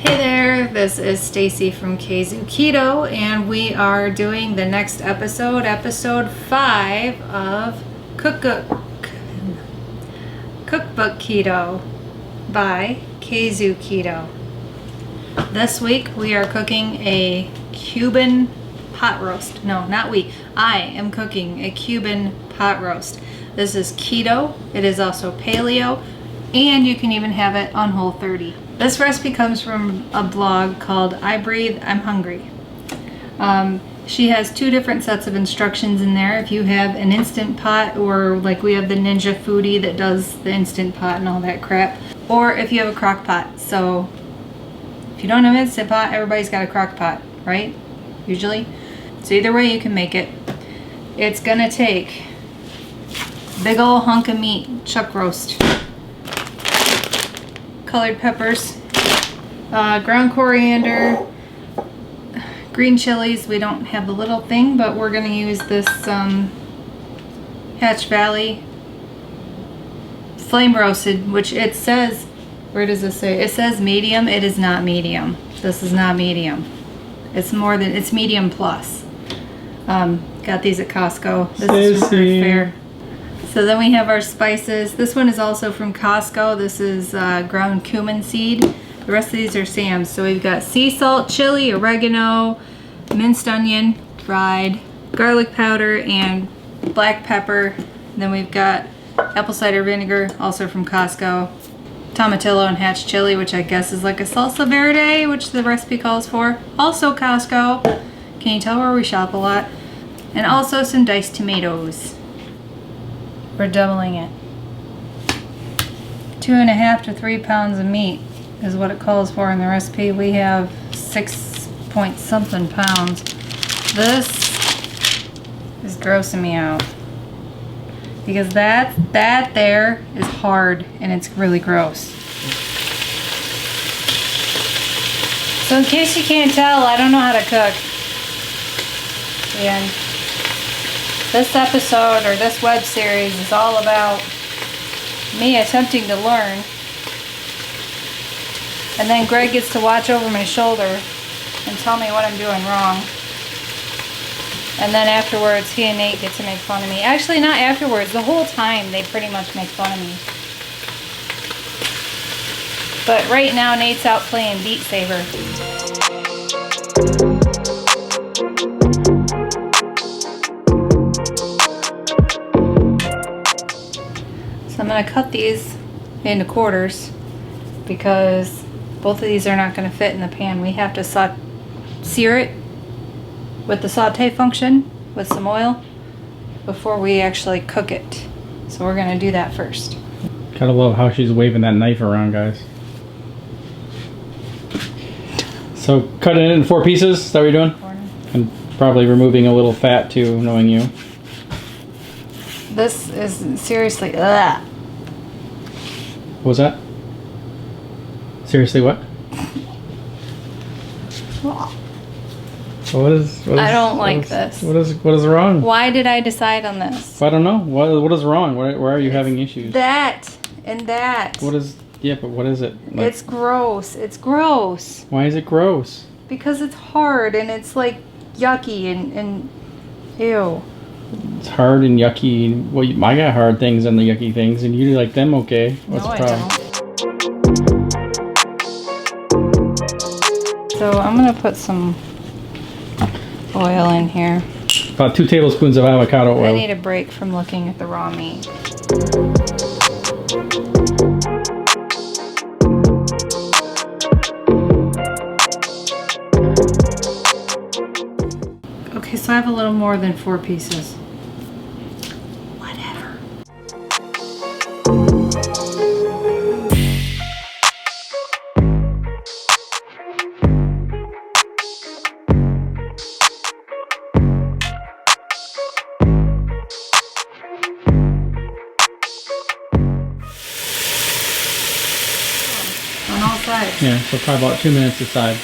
Hey there, this is Stacy from Kzoo Keto, and we are doing the next episode, episode 5 of Cookbook Keto by Kzoo Keto. This week we are cooking a Cuban pot roast. No, not we. I am cooking a Cuban pot roast. This is keto. It is also paleo, and you can even have it on Whole30. This recipe comes from a blog called I Breathe, I'm Hungry. She has 2 different sets of instructions in there. If you have an Instant Pot, or like we have the Ninja Foodie that does the Instant Pot and all that crap, or if you have a crock pot. So if you don't have an Instant Pot, everybody's got a crock pot, right? Usually. So either way you can make it. It's gonna take a big old hunk of meat, chuck roast, colored peppers, ground coriander, green chilies. We don't have the little thing, but we're going to use this Hatch Valley flame roasted, which it says, where does it say? It says medium. It is not medium. This is not medium. It's more than, it's medium plus. Got these at Costco. This is from Earth Fare. So then we have our spices. This one is also from Costco. This is ground cumin seed. The rest of these are Sam's. So we've got sea salt, chili, oregano, minced onion, dried, garlic powder, and black pepper. And then we've got apple cider vinegar, also from Costco. Tomatillo and Hatch chili, which I guess is like a salsa verde, which the recipe calls for. Also Costco. Can you tell where we shop a lot? And also some diced tomatoes. We're doubling it. 2.5 to 3 pounds of meat is what it calls for in the recipe. We have 6 point something pounds. This is grossing me out because that there is hard and it's really gross. So in case you can't tell, I don't know how to cook. And this episode, or this web series, is all about me attempting to learn. And then Greg gets to watch over my shoulder and tell me what I'm doing wrong. And then afterwards, he and Nate get to make fun of me. Actually, not afterwards. The whole time, they pretty much make fun of me. But right now, Nate's out playing Beat Saber. I'm going to cut these into quarters because both of these are not going to fit in the pan. We have to sear it with the saute function with some oil before we actually cook it. So we're going to do that first. Gotta love how she's waving that knife around, guys. So cut it in 4 pieces, is that what you're doing? And probably removing a little fat too, knowing you. This is seriously, ugh. What was that? Seriously, what? What is I don't like this. What is wrong? Why did I decide on this? I don't know. What is wrong? Where are you having issues? That and that. What is? Yeah, but what is it? Like, it's gross. It's gross. Why is it gross? Because it's hard and it's like yucky and ew. It's hard and yucky. Well, I got hard things and the yucky things, and you like them okay. What's the problem? I don't. So I'm going to put some oil in here. About 2 tablespoons of avocado oil. I need a break from looking at the raw meat. Okay, so I have a little more than 4 pieces. Whatever. On all sides. Yeah, so probably about 2 minutes aside.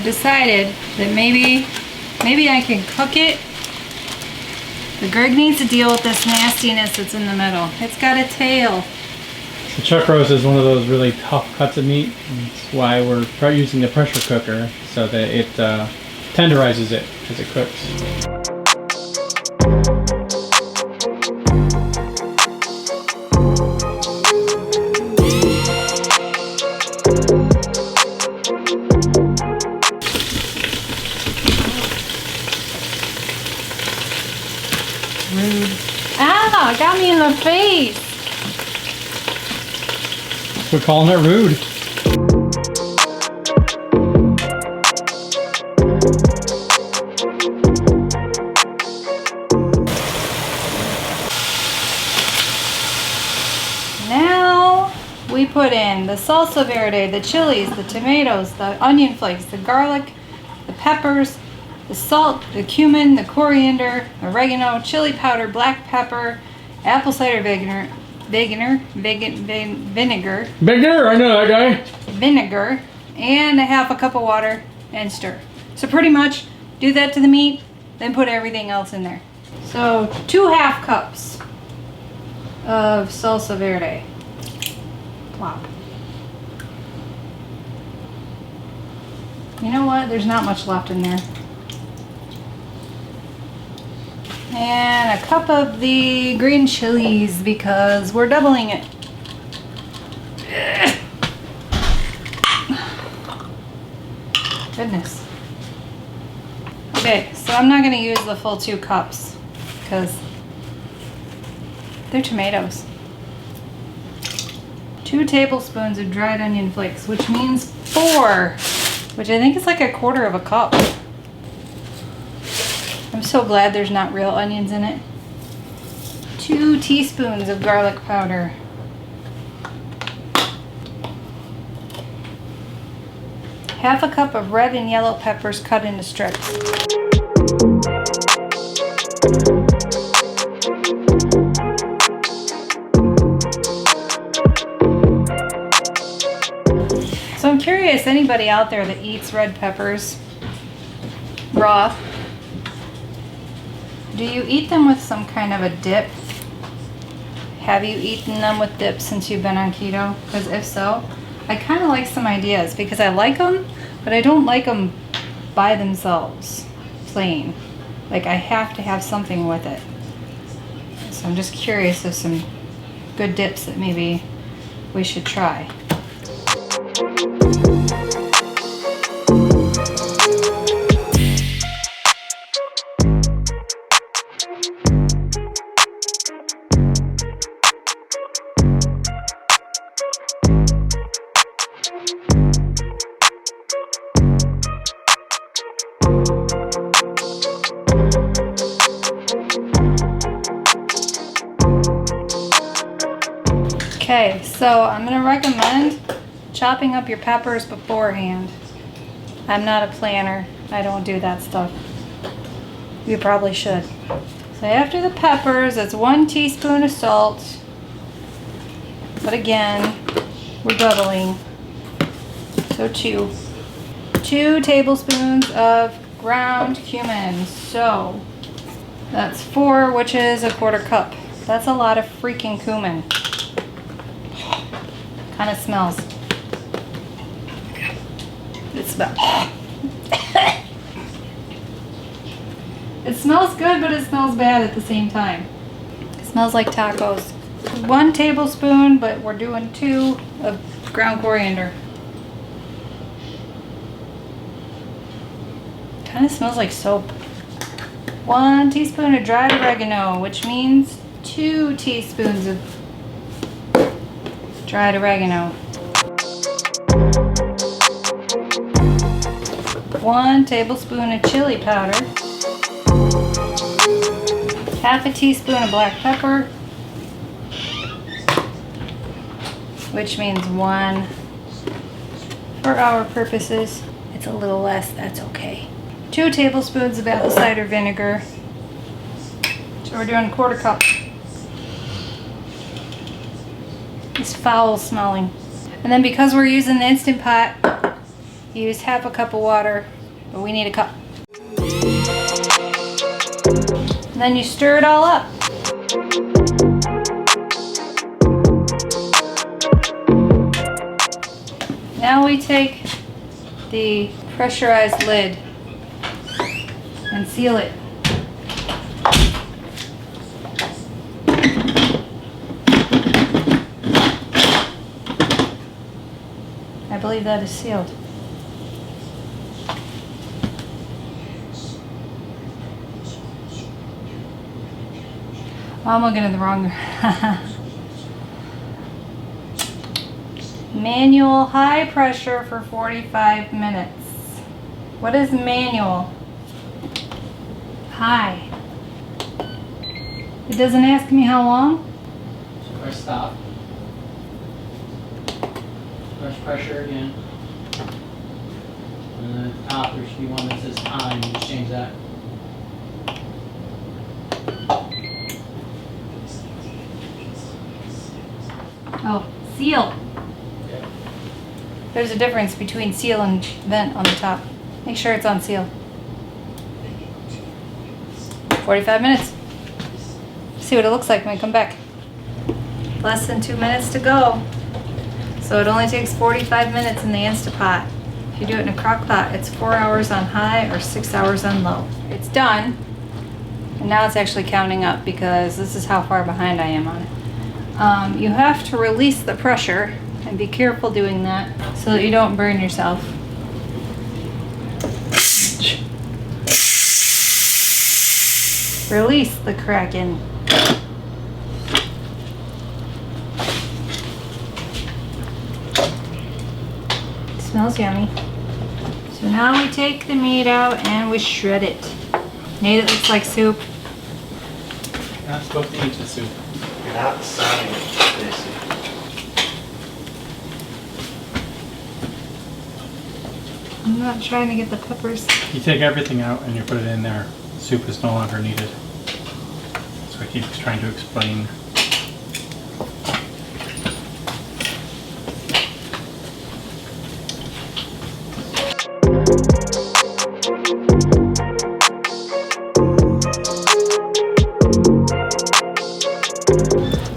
decided that maybe I can cook it But Greg needs to deal with this nastiness that's in the middle. It's got a tail. The chuck roast is one of those really tough cuts of meat. That's why we're using the pressure cooker so that it tenderizes it as it cooks. Rude. Ah, it got me in the face. We're calling it rude. Now we put in the salsa verde, the chilies, the tomatoes, the onion flakes, the garlic, the peppers, the salt, the cumin, the coriander, oregano, chili powder, black pepper, apple cider vinegar, vinegar, I know that guy. vinegar, and a half a cup of water and stir. So pretty much do that to the meat, then put everything else in there. So 2 half cups of salsa verde. Plop. You know what? There's not much left in there. And a cup of the green chilies because we're doubling it. Goodness. Okay, so I'm not going to use the full 2 cups because they're tomatoes. 2 tablespoons of dried onion flakes, which means 4, which I think is like a quarter of a cup. I'm so glad there's not real onions in it. 2 teaspoons of garlic powder. Half a cup of red and yellow peppers cut into strips. So I'm curious, anybody out there that eats red peppers raw, do you eat them with some kind of a dip? Have you eaten them with dip since you've been on keto? Because if so, I kind of like some ideas because I like them, but I don't like them by themselves, plain. Like I have to have something with it. So I'm just curious of some good dips that maybe we should try. Okay, so I'm going to recommend chopping up your peppers beforehand. I'm not a planner. I don't do that stuff. You probably should. So after the peppers, it's 1 teaspoon of salt. But again, we're doubling. So 2. 2 tablespoons of ground cumin. So that's 4, which is a quarter cup. That's a lot of freaking cumin. Kind of smells. It smells. It smells good, but it smells bad at the same time. It smells like tacos. 1 tablespoon, but we're doing 2 of ground coriander. Kind of smells like soap. 1 teaspoon of dried oregano, which means 2 teaspoons of dried oregano. 1 tablespoon of chili powder. Half a teaspoon of black pepper, which means 1 for our purposes. It's a little less, that's okay. 2 tablespoons of apple cider vinegar. So we're doing a quarter cup. It's foul smelling. And then because we're using the Instant Pot, use half a cup of water, but we need a cup. And then you stir it all up. Now we take the pressurized lid and seal it. I believe that is sealed. Oh, I'm looking at the wrong. Manual high pressure for 45 minutes. What is manual? High. It doesn't ask me how long? So press stop. Press pressure again. And then at the top there should be one that says time. You just change that. Oh, seal. Okay. There's a difference between seal and vent on the top. Make sure it's on seal. 45 minutes. See what it looks like when we come back. Less than 2 minutes to go. So it only takes 45 minutes in the Instapot. If you do it in a crock pot, it's 4 hours on high or 6 hours on low. It's done. And now it's actually counting up because this is how far behind I am on it. You have to release the pressure and be careful doing that so that you don't burn yourself. Release the Kraken. Smells yummy. So now we take the meat out and we shred it. Nate, it looks like soup. You're not supposed to eat the soup. You're not selling it, basically. I'm not trying to get the peppers. You take everything out and you put it in there. Soup is no longer needed. That's what I keep trying to explain.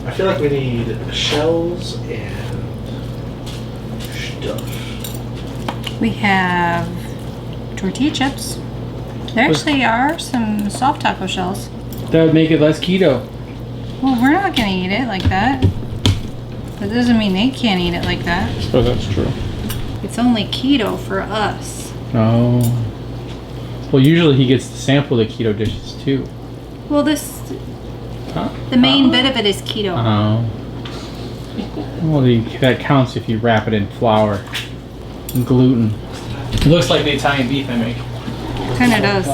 I feel like we need shells and stuff. We have tortilla chips. There actually are some soft taco shells. That would make it less keto. Well, we're not gonna eat it like that. That doesn't mean they can't eat it like that. I suppose that's true. It's only keto for us. Oh. Well, usually he gets to sample the keto dishes too. Well, this, Huh? the main bit of it is keto. Oh. Well, that counts if you wrap it in flour and gluten. It looks like the Italian beef I make. Kinda does.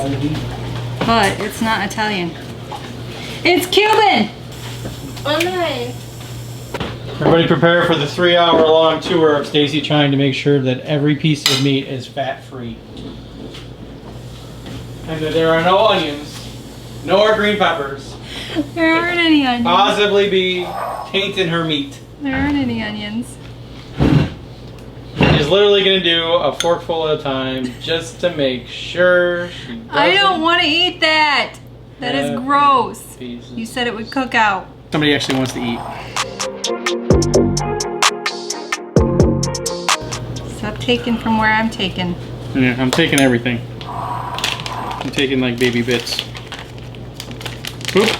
But it's not Italian. It's Cuban! Oh, nice. Everybody prepare for the 3-hour-long tour of Stacy trying to make sure that every piece of meat is fat-free. And that there are no onions, nor green peppers. There aren't any onions. Possibly be tainting her meat. There aren't any onions. She's literally going to do a forkful at a time just to make sure she doesn't. I don't want to eat that. That is have gross. pieces. You said it would cook out. Somebody actually wants to eat. Stop taking from where I'm taking. Yeah, I'm taking everything. I'm taking like baby bits. Oop.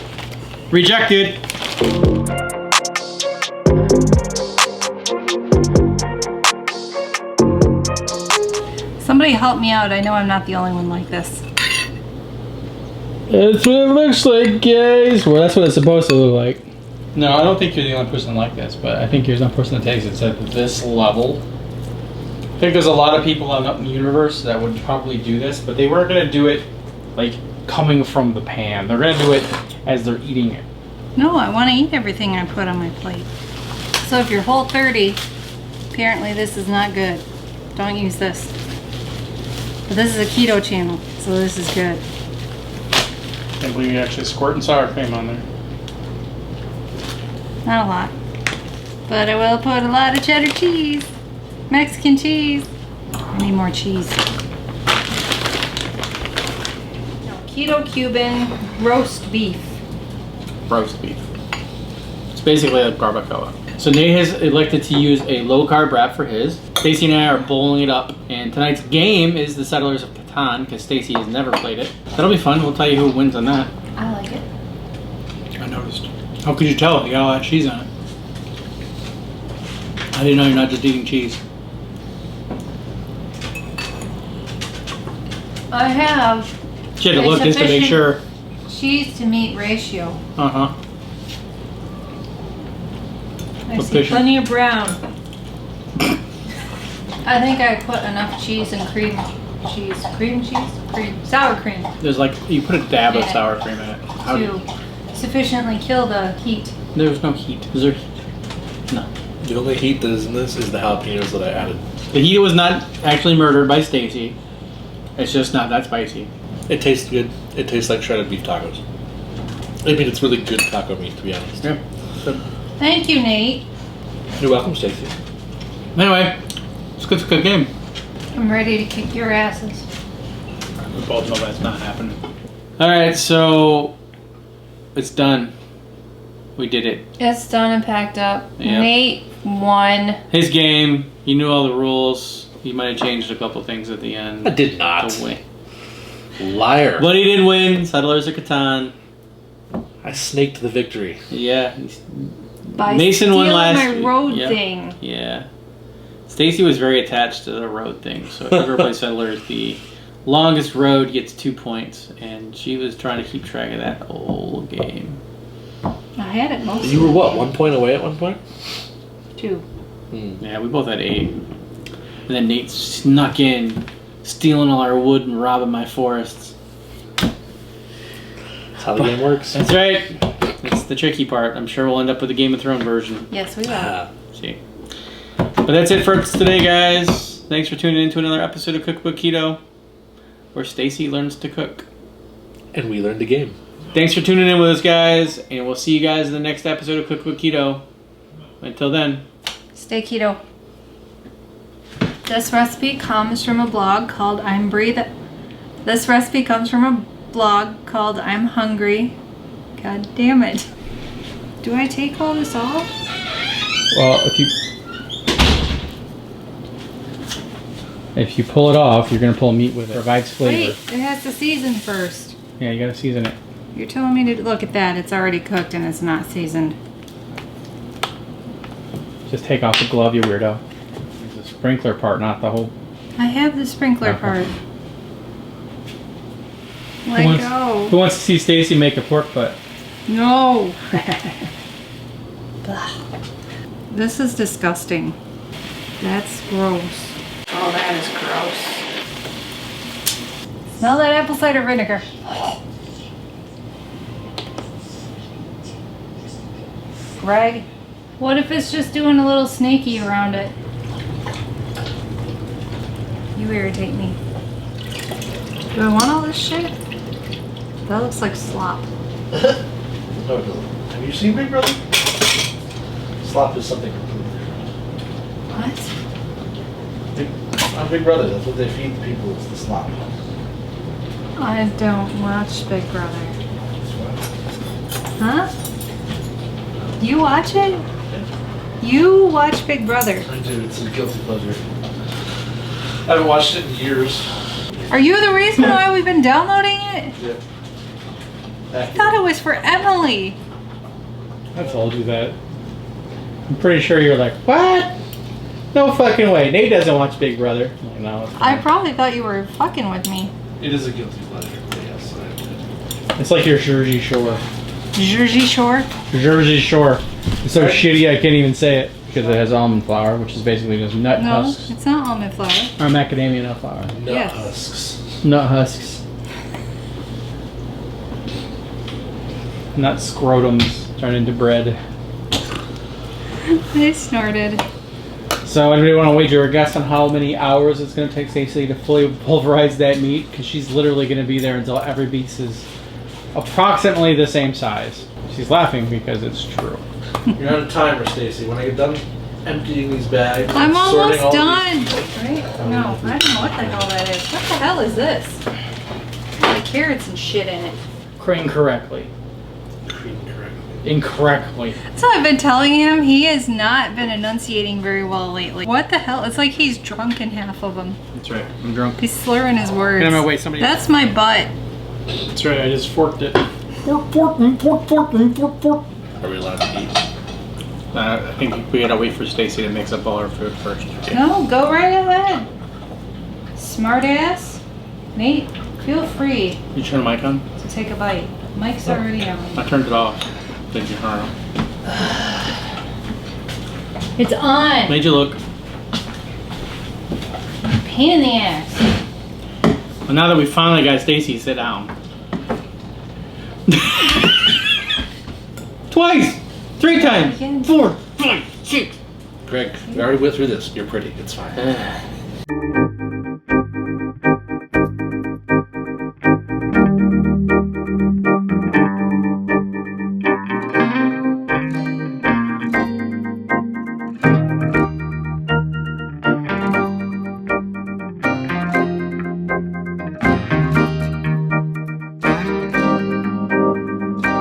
Rejected. Somebody help me out. I know I'm not the only one like this. That's what it looks like, guys. Well, that's what it's supposed to look like. No, I don't think you're the only person like this, but I think you're the only person that takes it at this level. I think there's a lot of people out in the universe that would probably do this, but they weren't going to do it like coming from the pan. They're going to do it as they're eating it. No, I want to eat everything I put on my plate. So if you're Whole 30, apparently this is not good. Don't use this. But this is a keto channel, so this is good. Can't believe you actually squirting sour cream on there. Not a lot. But I will put a lot of cheddar cheese. Mexican cheese. I need more cheese. No, Keto Cuban roast beef. Roast beef. It's basically like barbacoa. So Nate has elected to use a low-carb wrap for his. Stacy and I are bowling it up. And tonight's game is the Settlers of Catan, because Stacy has never played it. That'll be fun. We'll tell you who wins on that. I like it. I noticed. How could you tell? You got all that cheese on it. I didn't know you're not just eating cheese. I have She had to look just to make sure. cheese to meat ratio. Uh-huh. I see plenty of brown. I think I put enough cheese and cream cheese. Sour cream. There's like, you put a dab of Yeah. sour cream in it. How do you? To sufficiently kill the heat. There's no heat. Is there heat? No. The only heat that is in this is the jalapenos that I added. The heat was not actually murdered by Stacy. It's just not that spicy. It tastes good. It tastes like shredded beef tacos. I mean, it's really good taco meat, to be honest. Yeah. Good. Thank you, Nate. You're welcome, Stacy. Anyway, it's a good game. I'm ready to kick your asses. We both know that's not happening. Alright, so it's done. We did it. It's done and packed up. Yep. Nate won. His game, he knew all the rules. He might have changed a couple things at the end. I did not. To win. Liar. But he did win. Settlers of Catan. I snaked the victory. Yeah. By Mason won stealing last my week. road Yep. thing. Yeah. Stacy was very attached to the road thing. So if you ever play Settlers, the longest road gets 2 points. And she was trying to keep track of that whole game. I had it most. You were what, 1 point away at one point? 2. Yeah, we both had 8. And then Nate snuck in, stealing all our wood and robbing my forests. That's how the game works. That's right. It's the tricky part. I'm sure we'll end up with a Game of Thrones version. Yes, we will. See. But that's it for today, guys. Thanks for tuning in to another episode of Cookbook Keto, where Stacy learns to cook. And we learned a game. Thanks for tuning in with us, guys, and we'll see you guys in the next episode of Cookbook Keto. Until then. Stay keto. This recipe comes from a blog called I'm Hungry. God damn it. Do I take all this off? Well, if you pull it off, you're gonna pull meat with it. Provides flavor. Wait, it has to season first. Yeah, you gotta season it. You're telling me to look at that. It's already cooked and it's not seasoned. Just take off the glove, you weirdo. It's the sprinkler part, not the whole. I have the sprinkler Okay. part. Who Let wants- go. Who wants to see Stacy make a pork butt? No. This is disgusting. That's gross. Oh, that is gross. Smell that apple cider vinegar. Greg, what if it's just doing a little snaky around it? You irritate me. Do I want all this shit? That looks like slop. No, it doesn't. Have you seen Big Brother? Slop is something completely different. What? On Big Brother, that's what they feed the people, it's the slop. I don't watch Big Brother. Huh? You watch it? You watch Big Brother. I do, it's a guilty pleasure. I haven't watched it in years. Are you the reason why we've been downloading it? Yeah. I thought it was for Emily. I told you that. I'm pretty sure you're like, what? No fucking way. Nate doesn't watch Big Brother. I'm like, no, it's I fine. probably thought you were fucking with me. It is a guilty pleasure, yes. It's like your Jersey Shore. Jersey Shore? Jersey Shore. It's so Right. shitty I can't even say it because it has almond flour, which is basically just nut No, husks. it's not almond flour. Or macadamia nut flour. Nut Yes. husks. Nut husks. Nut scrotums turn into bread. I snorted. So anybody want to wager a guess on how many hours it's going to take Stacey to fully pulverize that meat? Because she's literally going to be there until every piece is approximately the same size. She's laughing because it's true. You're on a timer, Stacy. When I get done emptying these bags, I'm sorting almost all done. these- Right? No, I don't know what the hell that is. What the hell is this? I carrots and shit in it. Incorrectly. Incorrectly. That's what I've been telling him. He has not been enunciating very well lately. What the hell? It's like he's drunk in half of them. That's right. I'm drunk. He's slurring his words. Get him away, somebody. That's my butt. That's right. I just forked it. Fork. Are we allowed to eat? I think we gotta wait for Stacy to mix up all our food first. No, go right ahead. Smart ass. Nate, feel free You turn the mic on? to take a bite. Mike's already on. I turned it off. Did you turn it on? It's on. Made you look. Pain in the ass. Well, now that we finally got Stacy, sit down. Twice! 3 times! 4, 5, 6! Greg, we already went through this. You're pretty. It's fine.